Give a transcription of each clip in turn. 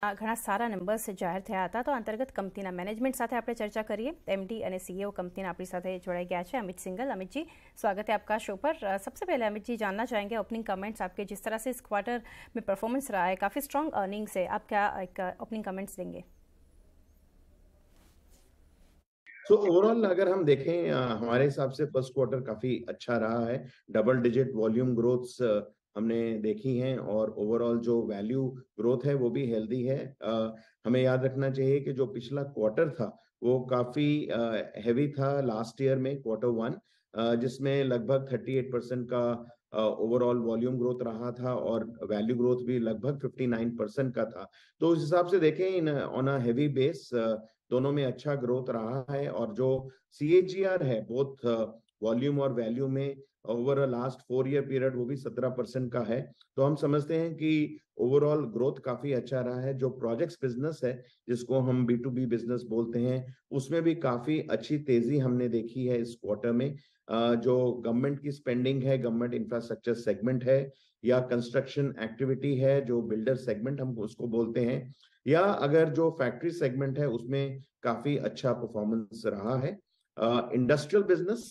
ઘણા સારા નંબર્સ જાહેર થયા હતા, તો અંતર્ગત કંપનીના મેનેજમેન્ટ સાથે આપણે ચર્ચા કરીએ। एमडी અને सीईओ कंपनीના આપણી સાથે જોડાઈ ગયા છે अमित सिंघल। अमित जी, स्वागत है आपका शो पर। सबसे पहले अमित जी जानना चाहेंगे ओपनिंग कमेंट्स आपके, जिस तरह से इस क्वार्टर में परफॉर्मेंस रहा है, काफ़ी स्ट्रॉन्ग अर्निंग्स है, आप क्या एक ओपनिंग कमेंट्स देंगे? तो ओवरऑल अगर हम देखें हमारे हिसाब से फर्स्ट क्वार्टर काफी अच्छा रहा है। डबल डिजिट वॉल्यूम ग्रोथ्स हमने देखी हैं और ओवरऑल जो वैल्यू ग्रोथ है वो भी हेल्दी है। हमें याद रखना चाहिए कि जो पिछला क्वार्टर था वो काफी हैवी था लास्ट ईयर में, क्वार्टर वन, जिसमें लगभग 38% का ओवरऑल वॉल्यूम ग्रोथ रहा था और वैल्यू ग्रोथ भी लगभग 59% का था। तो उस हिसाब से देखें in on a heavy base दोनों में अच्छा ग्रोथ रहा है। और जो CAGR है बोथ वॉल्यूम और वैल्यू में ओवर लास्ट 4 ईयर पीरियड वो भी 17% का है। तो हम समझते हैं कि ओवरऑल ग्रोथ काफी अच्छा रहा है। जो प्रोजेक्ट्स बिजनेस है जिसको हम B2B बिजनेस बोलते हैं, उसमें भी काफी अच्छी तेजी हमने देखी है इस क्वार्टर में। जो गवर्नमेंट की स्पेंडिंग है, गवर्नमेंट इंफ्रास्ट्रक्चर सेगमेंट है या कंस्ट्रक्शन एक्टिविटी है, जो बिल्डर सेगमेंट हम उसको बोलते हैं, या अगर जो फैक्ट्री सेगमेंट है उसमें काफी अच्छा परफॉर्मेंस रहा है। इंडस्ट्रियल बिजनेस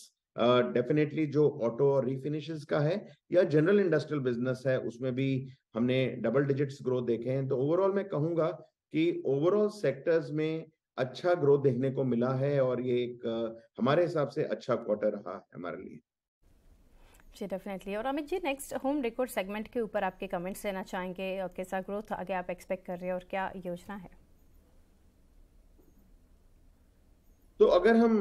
डेफिनेटली जो ऑटो और रीफिनिशेस का है या जनरल इंडस्ट्रियल बिजनेस है उसमें भी हमने डबल डिजिट्स ग्रोथ देखे हैं। तो ओवरऑल मैं कहूंगा कि ओवरऑल सेक्टर्स में अच्छा ग्रोथ देखने को मिला है और ये एक हमारे हिसाब से अच्छा क्वार्टर रहा है हमारे लिए। जी डेफिनेटली। और Amit ji, next home decor segment के ऊपर आपके कमेंट्स लेना चाहेंगे, और कैसा ग्रोथ आगे आप एक्सपेक्ट कर रहे हैं और क्या योजना है? तो अगर हम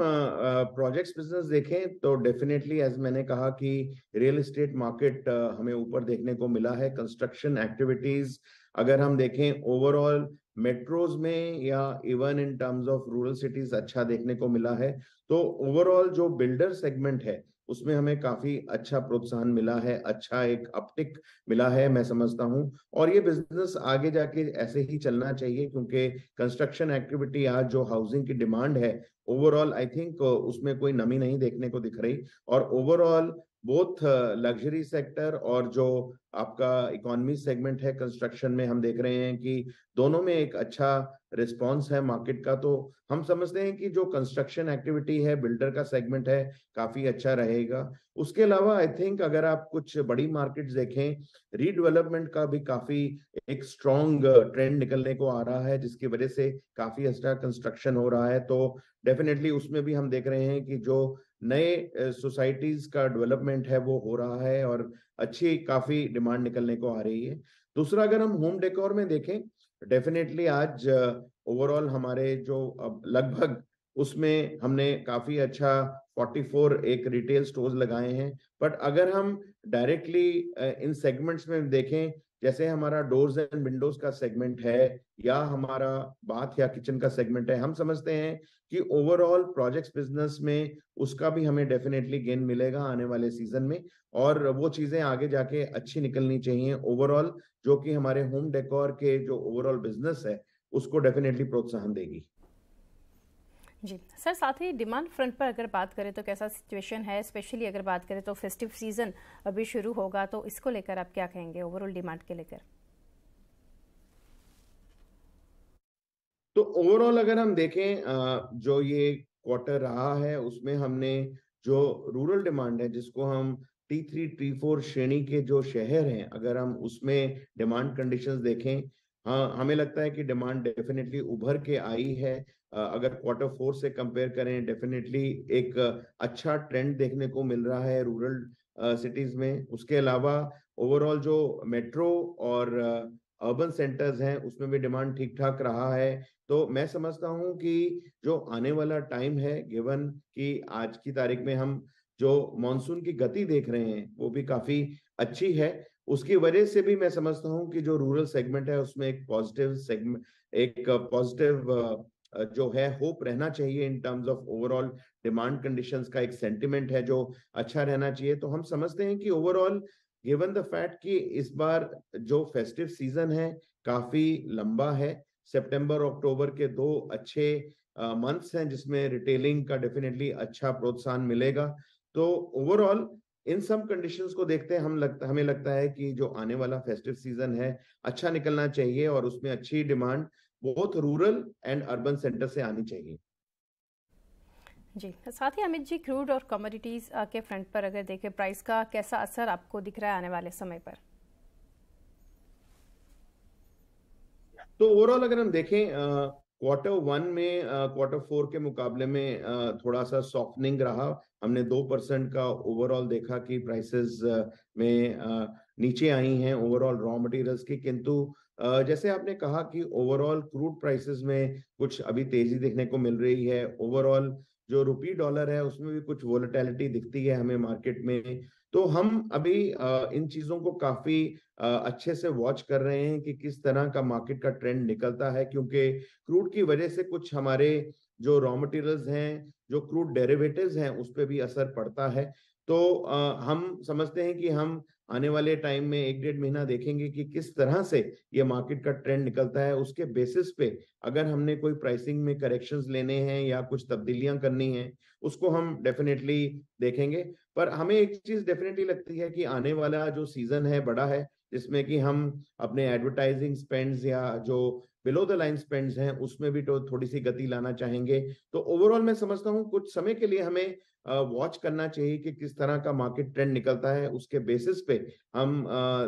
प्रोजेक्ट्स बिजनेस देखें तो डेफिनेटली एज मैंने कहा कि रियल एस्टेट मार्केट हमें ऊपर देखने को मिला है। कंस्ट्रक्शन एक्टिविटीज अगर हम देखें ओवरऑल मेट्रोज में या even in terms of rural cities अच्छा देखने को मिला है। तो ओवरऑल जो बिल्डर सेगमेंट है उसमें हमें काफी अच्छा प्रोत्साहन मिला है, अच्छा एक अपटिक मिला है मैं समझता हूं। और ये बिजनेस आगे जाके ऐसे ही चलना चाहिए क्योंकि कंस्ट्रक्शन एक्टिविटी आज जो हाउसिंग की डिमांड है ओवरऑल आई थिंक उसमें कोई नमी नहीं देखने को दिख रही। और ओवरऑल बोथ लग्जरी सेक्टर और जो आपका इकोनॉमी सेगमेंट है कंस्ट्रक्शन में हम देख रहे हैं कि दोनों में एक अच्छा रिस्पांस है मार्केट का। तो हम समझते हैं कि जो कंस्ट्रक्शन एक्टिविटी है, बिल्डर का सेगमेंट है, काफी अच्छा रहेगा। उसके अलावा आई थिंक अगर आप कुछ बड़ी मार्केट्स देखें, रीडेवलपमेंट का भी काफी एक स्ट्रॉन्ग ट्रेंड निकलने को आ रहा है जिसकी वजह से काफी अच्छा कंस्ट्रक्शन हो रहा है। तो डेफिनेटली उसमें भी हम देख रहे हैं कि जो नए सोसाइटीज का डेवलपमेंट है वो हो रहा है और अच्छी काफी डिमांड निकलने को आ रही है। दूसरा अगर हम होम डेकोर में देखें, डेफिनेटली आज ओवरऑल हमारे जो अब लगभग उसमें हमने काफी अच्छा 44 एक रिटेल स्टोर्स लगाए हैं। बट अगर हम डायरेक्टली इन सेगमेंट्स में देखें, जैसे हमारा डोर्स एंड विंडोज का सेगमेंट है या हमारा बाथ या किचन का सेगमेंट है, हम समझते हैं कि ओवरऑल प्रोजेक्ट्स बिजनेस में उसका भी हमें डेफिनेटली गेन मिलेगा आने वाले सीजन में। और वो चीजें आगे जाके अच्छी निकलनी चाहिए ओवरऑल, जो कि हमारे होम डेकोर के जो ओवरऑल बिजनेस है उसको डेफिनेटली प्रोत्साहन देगी। जी सर, साथ ही डिमांड फ्रंट पर अगर बात करें तो कैसा सिचुएशन है? स्पेशली अगर बात करें तो फेस्टिव सीजन अभी शुरू होगा, तो इसको लेकर आप क्या कहेंगे ओवरऑल डिमांड के लेकर? तो ओवरऑल अगर हम देखें जो ये क्वार्टर रहा है उसमें हमने जो रूरल डिमांड है जिसको हम T3 T4 श्रेणी के जो शहर हैं अगर हम उसमें डिमांड कंडीशंस देखें, हाँ हमें लगता है कि डिमांड डेफिनेटली उभर के आई है। अगर क्वार्टर 4 से कंपेयर करें, डेफिनेटली एक अच्छा ट्रेंड देखने को मिल रहा है रूरल सिटीज में। उसके अलावा ओवरऑल जो मेट्रो और अर्बन सेंटर्स हैं उसमें भी डिमांड ठीक ठाक रहा है। तो मैं समझता हूं कि जो आने वाला टाइम है, गिवन कि आज की तारीख में हम जो मॉनसून की गति देख रहे हैं वो भी काफी अच्छी है, उसकी वजह से भी मैं समझता हूं कि जो रूरल सेगमेंट है उसमें एक पॉजिटिव सेगमेंट, एक पॉजिटिव जो है होप रहना चाहिए इन terms of overall demand conditions का एक सेंटिमेंट है जो अच्छा रहना चाहिए। तो हम समझते हैं कि ओवरऑल गिवन द फैक्ट कि इस बार जो फेस्टिव सीजन है काफी लंबा है, सितंबर अक्टूबर के दो अच्छे मंथ्स हैं जिसमें रिटेलिंग का डेफिनेटली अच्छा प्रोत्साहन मिलेगा। तो ओवरऑल इन सब कंडीशंस को देखते हमें लगता है कि जो आने वाला फेस्टिव सीजन है अच्छा निकलना चाहिए और उसमें अच्छी demand both rural and urban centre से आनी चाहिए। जी, साथ ही अमित जी, क्रूड और कमोडिटीज़ के फ्रंट पर अगर देखें, प्राइस का कैसा असर आपको दिख रहा है आने वाले समय पर? तो ओवरऑल अगर हम देखें Q1 में Q4 के मुकाबले में थोड़ा सा सॉफ्टनिंग रहा। हमने 2% का ओवरऑल देखा कि प्राइसेस में नीचे आई हैं ओवरऑल रॉ मटेरियल्स की, किंतु जैसे आपने कहा कि ओवरऑल क्रूड प्राइसेस में कुछ अभी तेजी देखने को मिल रही है। ओवरऑल जो रुपी डॉलर है उसमें भी कुछ वोलेटिलिटी दिखती है हमें मार्केट में। तो हम अभी इन चीजों को काफी अच्छे से वॉच कर रहे हैं कि किस तरह का मार्केट का ट्रेंड निकलता है, क्योंकि क्रूड की वजह से कुछ हमारे जो रॉ मटेरियल्स हैं, जो क्रूड डेरिवेटिव्स हैं, उस पर भी असर पड़ता है। तो हम समझते हैं कि हम आने वाले टाइम में 1-1.5 महीना देखेंगे कि किस तरह से ये मार्केट का ट्रेंड निकलता है। उसके बेसिस पे अगर हमने कोई प्राइसिंग में करेक्शंस लेने हैं या कुछ तब्दीलियां करनी हैं, उसको हम डेफिनेटली देखेंगे। पर हमें एक चीज डेफिनेटली लगती है कि आने वाला जो सीजन है बड़ा है, जिसमें कि हम अपने एडवर्टाइजिंग स्पेंड्स या जो बिलो द लाइन स्पेंड्स हैं उसमें भी तो थोड़ी सी गति लाना चाहेंगे। तो ओवरऑल मैं समझता हूँ कुछ समय के लिए हमें वॉच करना चाहिए कि किस तरह का मार्केट ट्रेंड निकलता है। उसके बेसिस पे हम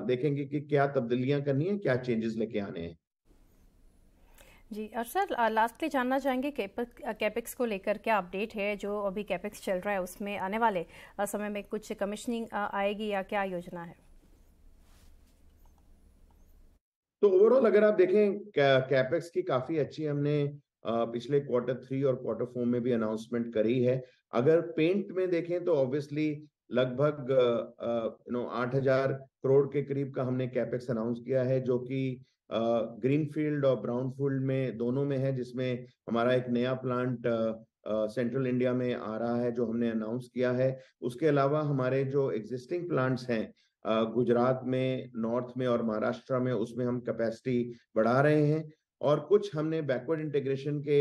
देखेंगे कि क्या तब्दीलियां करनी है, क्या चेंजेस लेके आने हैं। जी, और सर लास्टली जानना चाहेंगे कैपेक्स को लेकर क्या अपडेट है? जो अभी कैपेक्स चल रहा है उसमें आने वाले समय में कुछ कमीशनिंग आएगी या क्या योजना है? तो ओवरऑल अगर आप देखें कैपेक्स की काफी अच्छी हमने पिछले Q3 और Q4 में भी अनाउंसमेंट करी है। अगर पेंट में देखें तो ऑब्वियसली लगभग 8,000 करोड़ के करीब का हमने कैपेक्स अनाउंस किया है, जो कि ग्रीनफील्ड और ब्राउनफील्ड में दोनों में है, जिसमें हमारा एक नया प्लांट सेंट्रल इंडिया में आ रहा है जो हमने अनाउंस किया है। उसके अलावा हमारे जो एग्जिस्टिंग प्लांट्स हैं गुजरात में, नॉर्थ में और महाराष्ट्र में, उसमें हम कैपेसिटी बढ़ा रहे हैं। और कुछ हमने बैकवर्ड इंटीग्रेशन के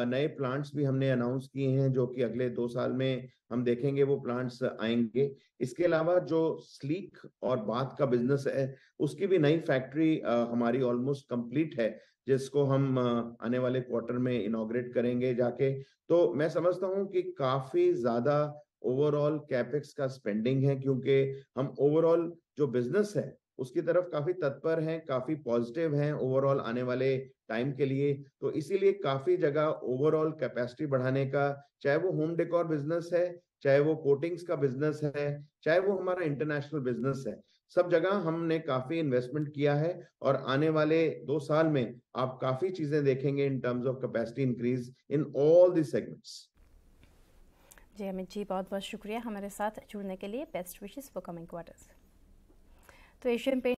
नए प्लांट्स भी हमने अनाउंस किए हैं, जो कि अगले 2 साल में हम देखेंगे वो प्लांट्स आएंगे। इसके अलावा जो स्लीक और बाथ का बिजनेस है, उसकी भी नई फैक्ट्री हमारी ऑलमोस्ट कंप्लीट है, जिसको हम आने वाले क्वार्टर में इनॉग्रेट करेंगे जाके। तो मैं समझता हूँ कि काफी ज्यादा ओवरऑल कैपेक्स का स्पेंडिंग है, क्योंकि हम ओवरऑल जो बिजनेस है उसकी तरफ काफी तत्पर हैं, काफी पॉजिटिव हैं ओवरऑल आने वाले टाइम के लिए। तो इसीलिए काफी जगह ओवरऑल कैपेसिटी बढ़ाने का, चाहे वो होम डेकोर बिजनेस है, चाहे वो कोटिंग्स का बिजनेस है, चाहे वो हमारा इंटरनेशनल बिजनेस है, सब जगह हमने काफी इन्वेस्टमेंट किया है। और आने वाले 2 साल में आप काफी चीजें देखेंगे in terms of capacity increase in all the segments. जी अमित जी, बहुत बहुत शुक्रिया हमारे साथ जुड़ने के लिए। Best wishes for coming quarters. तो एशियन पेंट